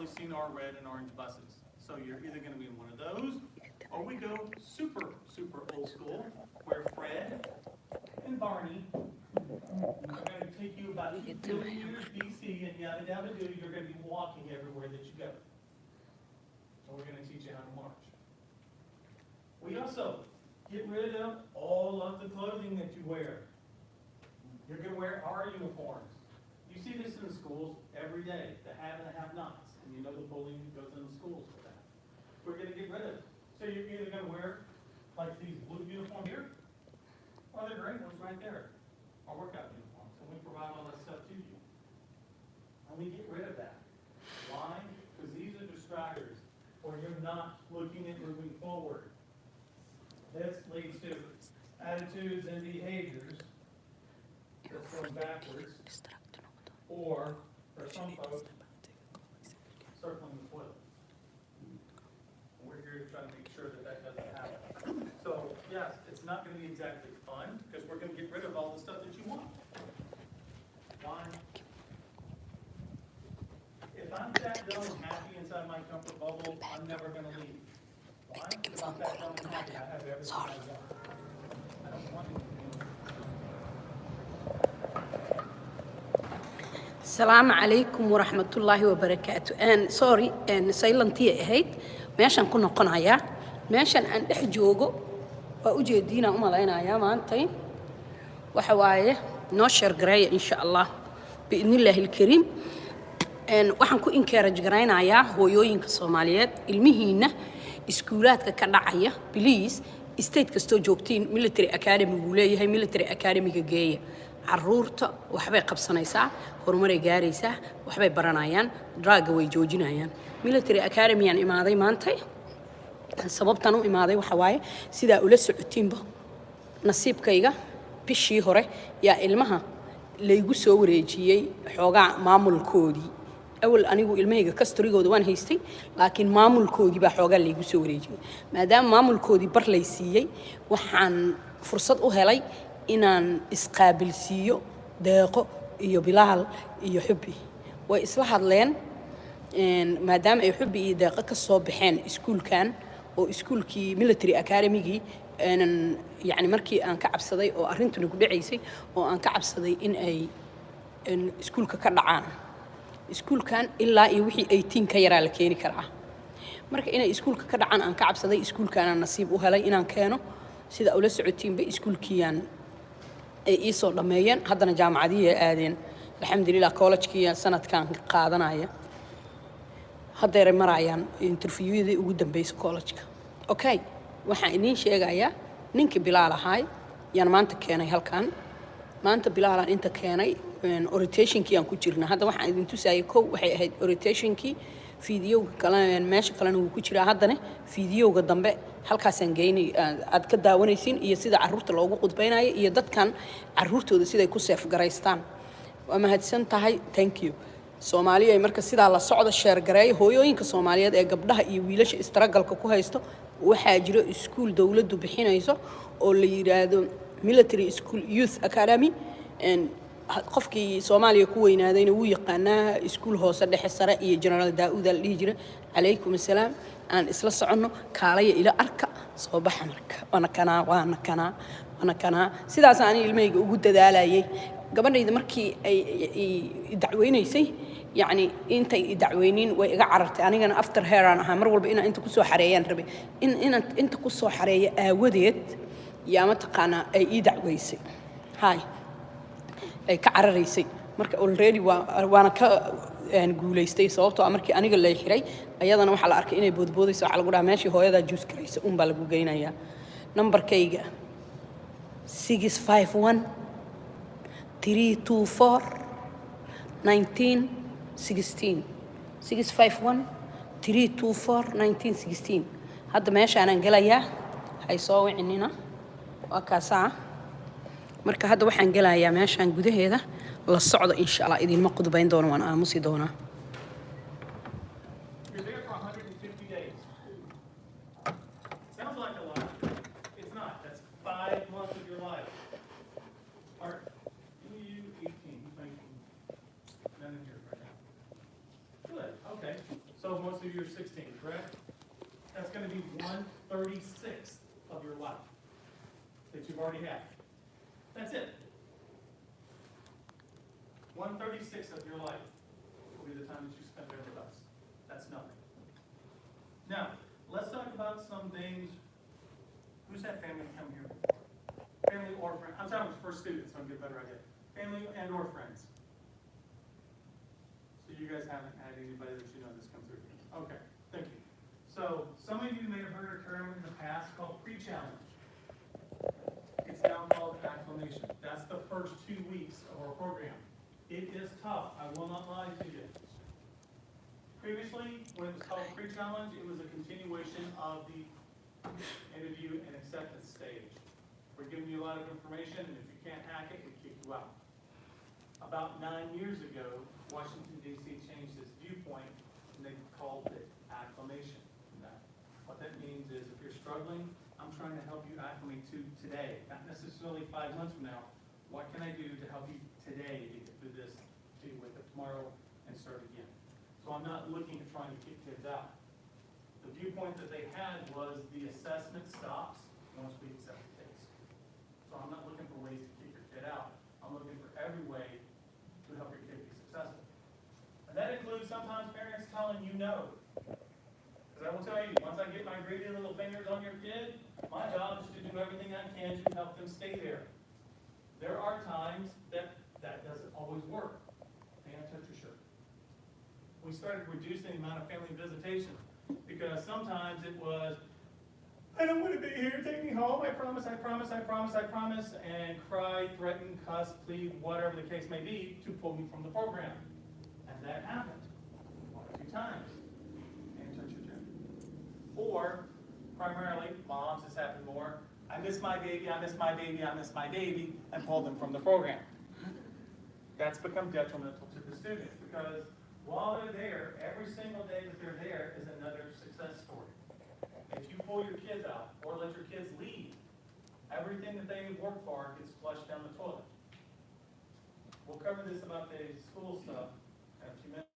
probably seen our red and orange buses. So you're either going to be in one of those, or we go super old school, where Fred and Barney are going to take you about 2 billion years BC and yada yada do. You're going to be walking everywhere that you go. So we're going to teach you how to march. We also get rid of all of the clothing that you wear. You're going to wear our uniforms. You see this in the schools every day, the have and the have-nots. And you know the bullying that goes in the schools for that. We're going to get rid of it. So you're either going to wear like these blue uniforms here, or the gray ones right there, our workout uniforms. And we provide all that stuff to you. And we get rid of that. Why? Because these are distractors, or you're not looking at moving forward. This leads to attitudes and behaviors that's going backwards, or for some folks, circling the toilet. And we're here to try to make sure that that doesn't happen. So, yes, it's not going to be exactly fun, because we're going to get rid of all the stuff that you want. Why? If I'm that dumb and happy inside my comfort bubble, I'm never going to leave. Why? Because I'm that dumb and happy. I have everything I want. I don't want anything. السلام عليكم ورحمة الله وبركاته. sorry سايلنتي ahayd meeshan ku noqonayaa meeshan aan dhex joogo waa u jeediina u malaynayaa maantay waxa waaye noo share gareeya insha Allah biidnillaahi alkariim waxaan ku encourage gareynayaa hooyooyinka Soomaaliyeed ilmihiina iskuulaadka ka dhacaya please state kasto joogtiin military academy uu leeyahay military academy ga geeya caruurta waxbay qabsanaysaa horumaray gaaraysaa waxbay baranayaan drug way joojinayaan military academy aan imaaday maantay sababtan u imaaday waxa waaye sida ula socotiinba nasiibkayga bishii hore yaa ilmaha laygu soo wareejiyay xoogaa maamulkoodii awal anigu ilmahayga kastorigooda waan haystay laakiin maamulkoodii baa xoogaa laygu soo wareejiyay maadaama maamulkoodii bar lay siiyay waxaan fursad u helay inaan isqaabilsiiyo deeqo iyo bilaal iyo xubbi way isla hadleen maadaama ay xubbi iyo deeqo ka soo baxeen iskuulkan oo iskuulkii military academy-gii yani markii aan ka cabsaday oo arintuna ku dhacaysay oo aan ka cabsaday in ay iskuulka ka dhacaan iskuulkan ilaa iyo wixii 18 ka yaraa la keeni karaa marka inay iskuulka ka dhacaan aan ka cabsaday iskuulkan aan nasiib u helay inaan keeno sida ula socotiinba iskuulkiyaan ay ii soo dhameeyeen haddana jaamacadii ay aadeen alxamdulillah college-kii sanadkan qaadanaya hadda marayaan interview-yadii ugu dambeysay college-ka okay waxaan idin sheegayaa ninkii bilaal ahaay yaan maanta keenay halkan maanta bilaalaan inta keenay orientation-kii aan ku jirnaa hadda waxaan idin tusayay kow waxay ahayd orientation-kii fiidiyowga kale meesha kalena wuu ku jiraa haddana fiidiyowga dambe halkaasaan geynay aad ka daawanaysiin iyo sida caruurta loogu qudbaynayo iyo dadkan caruurtooda siday ku seef garaystaan waa mahadsan tahay thank you Soomaaliya ay marka sidaa la socda share gareey hooyooyinka Soomaaliyeed ee gabdhaha iyo wiilasha istaragalka ku haysto waxaa jira iskuul dawladdu bixinayso oo la yiraahdo military school youth academy qofkii Soomaaliya ku weynaadayna wuu yaqaanaa iskuul hoose dhexe sare iyo general Daawud al dhijira alaykum asalaam aan isla socono kaalaya ila arka soo baxa marka wana kana sidaas aan ilmahayga ugu dadaalayay gabadhayda markii ay dacweynaysay yani intay dacweynin way iga carartay anigana after her aan ahaa mar walba inaan inta ku soo xareeyaan rabay inta ku soo xareeyo aawadeed yaa ma taqaana ay ii dacweysay hay ay ka cararaysay marka already waana ka guuleystay sababtoo markii aniga la xiray ayadana waxa la arkay inay boodboodayso waxa lagu dhahaa meeshii hooyada juice karaysa baa lagu geynayaa numberkayga 651 324 1916 651 324 1916 hadda meeshaan galayaa hay soo wicinina waa kaasaa marka hadda waxaan galayaa meeshaan gudaheeda la socdo insha Allah idinma qudbayn doono waan aamusi doonaa So most of you are 16, correct? That's going to be 1/36 of your life that you've already had. That's it. 1/36 of your life will be the time that you spend there with us. That's nothing. Now, let's talk about some things. Who's had family come here before? Family or friends? I'm talking for students, so I'll get a better idea. Family and or friends. So you guys haven't had anybody that you know that's come through here. Okay, thank you. So some of you may have heard a term in the past called pre-challenge. It's now called acclimation. That's the first 2 weeks of our program. It is tough, I will not lie to you. Previously, when it was called pre-challenge, it was a continuation of the interview and acceptance stage. We're giving you a lot of information, and if you can't hack it, we kick you out. About 9 years ago, Washington, D.C. changed its viewpoint, and they called it acclimation. What that means is if you're struggling, I'm trying to help you acclimate to today, not necessarily 5 months from now. What can I do to help you today to get through this, to wake up tomorrow and start again? So I'm not looking at trying to kick kids out. The viewpoint that they had was the assessment stops once we accept the case. So I'm not looking for ways to kick your kid out. I'm looking for every way to help your kid be successful. And that includes sometimes parents telling you no. Because I will tell you, once I get my greedy little fingers on your kid, my job is to do everything I can to help them stay there. There are times that doesn't always work. May I touch your shirt? We started reducing the amount of family visitation because sometimes it was, I don't want to be here, take me home, I promise, I promise, I promise, I promise, and cry, threaten, cuss, plead, whatever the case may be, to pull me from the program. And that happened 1 or 2 times. And touch your chin. Or, primarily, moms, this happened more, I miss my baby, I miss my baby, I miss my baby, and pull them from the program. That's become detrimental to the students because while they're there, every single day that they're there is another success story. If you pull your kids out or let your kids leave, everything that they work for gets flushed down the toilet. We'll cover this about the school stuff in a few minutes.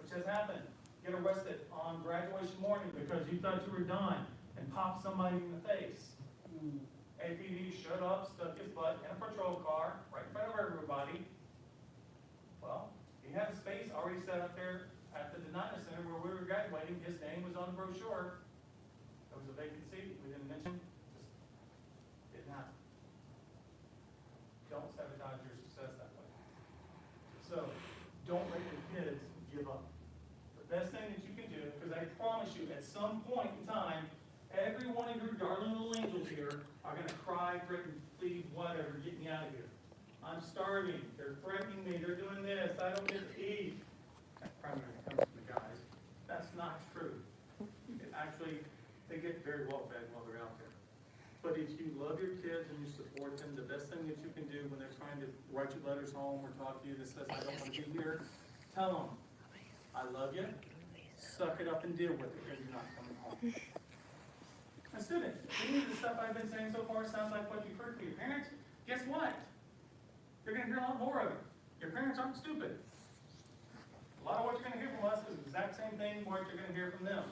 Which has happened. Get arrested on graduation morning because you thought you were done and popped somebody in the face. APD showed up, stuck his butt in a patrol car right in front of everybody. Well, he had a space already set up there at the Denina Center where we were graduating. His name was on the brochure. There was a vacant seat. We didn't mention. Just didn't happen. Don't sabotage your success that way. So, don't let your kids give up. The best thing that you can do, because I promise you, at some point in time, every one of your darling little angels here are going to cry, threaten, plead, whatever, get me out of here. I'm starving. They're threatening me. They're doing this. I don't get to eat. That primarily comes from the guys. That's not true. Actually, they get very well fed while they're out there. But if you love your kids and you support them, the best thing that you can do when they're trying to write you letters home or talk to you that says, I don't want to be here, tell them, I love you. Suck it up and deal with it because you're not coming home. Now, students, any of the stuff I've been saying so far sounds like what you've heard from your parents. Guess what? You're going to hear a lot more of it. Your parents aren't stupid. A lot of what you're going to hear from us is the exact same thing what you're going to hear from them.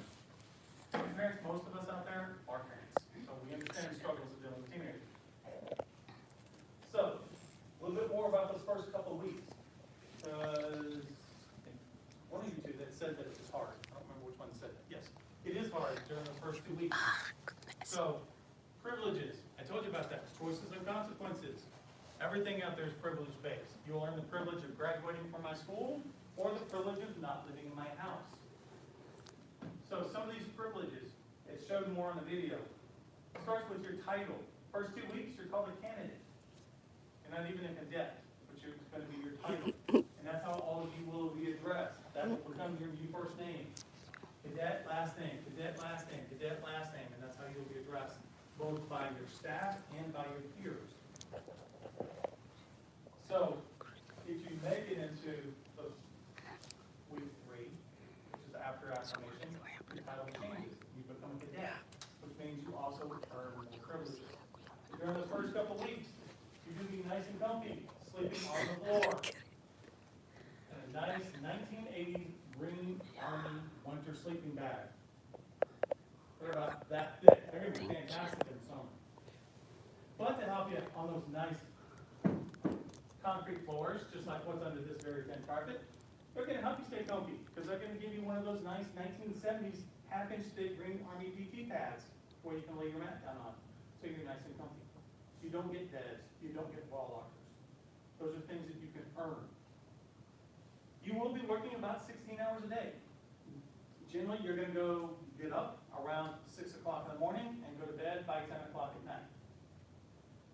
Parents, most of us out there are parents. So we understand the struggles of dealing with teenagers. So, a little bit more about those first couple of weeks. Because one of you two that said that it was hard. I don't remember which one said it. Yes, it is hard during the first 2 weeks. So, privileges. I told you about that. Choices and consequences. Everything out there is privilege-based. You'll earn the privilege of graduating from my school or the privilege of not living in my house. So some of these privileges, it showed more on the video. It starts with your title. First 2 weeks, you're called a candidate. You're not even a cadet, but it's going to be your title. And that's how all of you will be addressed. That will become your new first name. Cadet, last name, cadet, last name, cadet, last name. And that's how you'll be addressed, both by your staff and by your peers. So, if you make it into the week 3, which is after acclimation, your title changes. You become a cadet, which means you also earn more privileges. During the first couple weeks, you do be nice and comfy, sleeping on the floor. And 1980 green Army winter sleeping bag. They're about that thick. They're gonna be fantastic in summer. But to help you on those nice concrete floors, just like what's under this very thin carpet, they're gonna help you stay comfy, because they're gonna give you one of those nice 1970s half-inch thick green Army PT pads where you can lay your mat down on, so you're nice and comfy. You don't get beds, you don't get wall lockers. Those are things that you can earn. You will be working about 16 hours a day. Generally, you're gonna go get up around 6 o'clock in the morning and go to bed by 10 o'clock at night.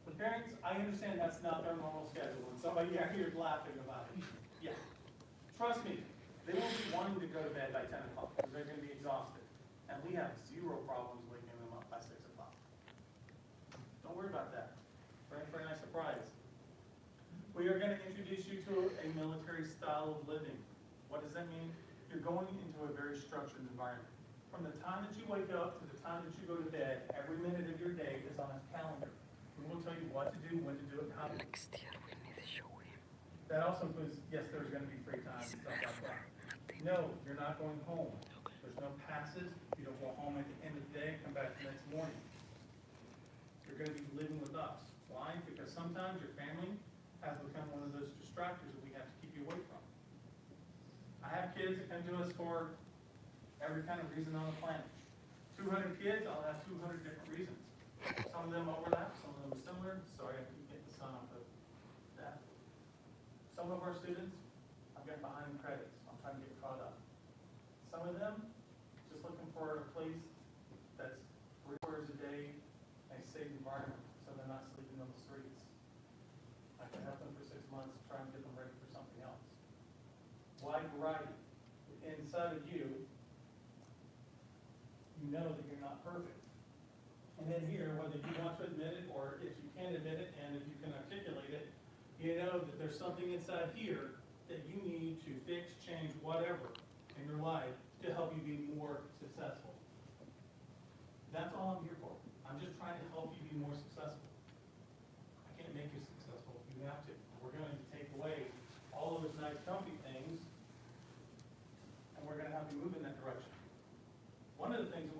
The parents, I understand that's not their normal schedule, and somebody out here is laughing about it. Yeah. Trust me, they will be wanting to go to bed by 10 o'clock because they're gonna be exhausted. And we have zero problems waking them up by 6 o'clock. Don't worry about that. Very nice surprise. We are gonna introduce you to a military style of living. What does that mean? You're going into a very structured environment. From the time that you wake up to the time that you go to bed, every minute of your day is on a calendar. We will tell you what to do, when to do it, how to do it. Next year we need to show him. That also includes, yes, there's gonna be free time and stuff like that. No, you're not going home. There's no passes. You don't go home at the end of the day and come back the next morning. You're gonna be living with us. Why? Because sometimes your family has become one of those distractors that we have to keep you away from. I have kids that come to us for every kind of reason on the planet. 200 kids, I'll have 200 different reasons. Some of them overlap, some of them are similar. Sorry, I keep getting the sun off of that. Some of our students, I've got behind credits. I'm trying to get caught up. Some of them, just looking for a place that's 3 hours a day, a safe environment, so they're not sleeping on the streets. I can help them for 6 months, try and get them ready for something else. Wide variety. Inside of you, you know that you're not perfect. And then here, whether you want to admit it or if you can't admit it and if you can articulate it, you know that there's something inside here that you need to fix, change, whatever in your life to help you be more successful. That's all I'm here for. I'm just trying to help you be more successful. I can't make you successful. You have to. We're going to take away all of those nice comfy things and we're going to have you move in that direction. One of the things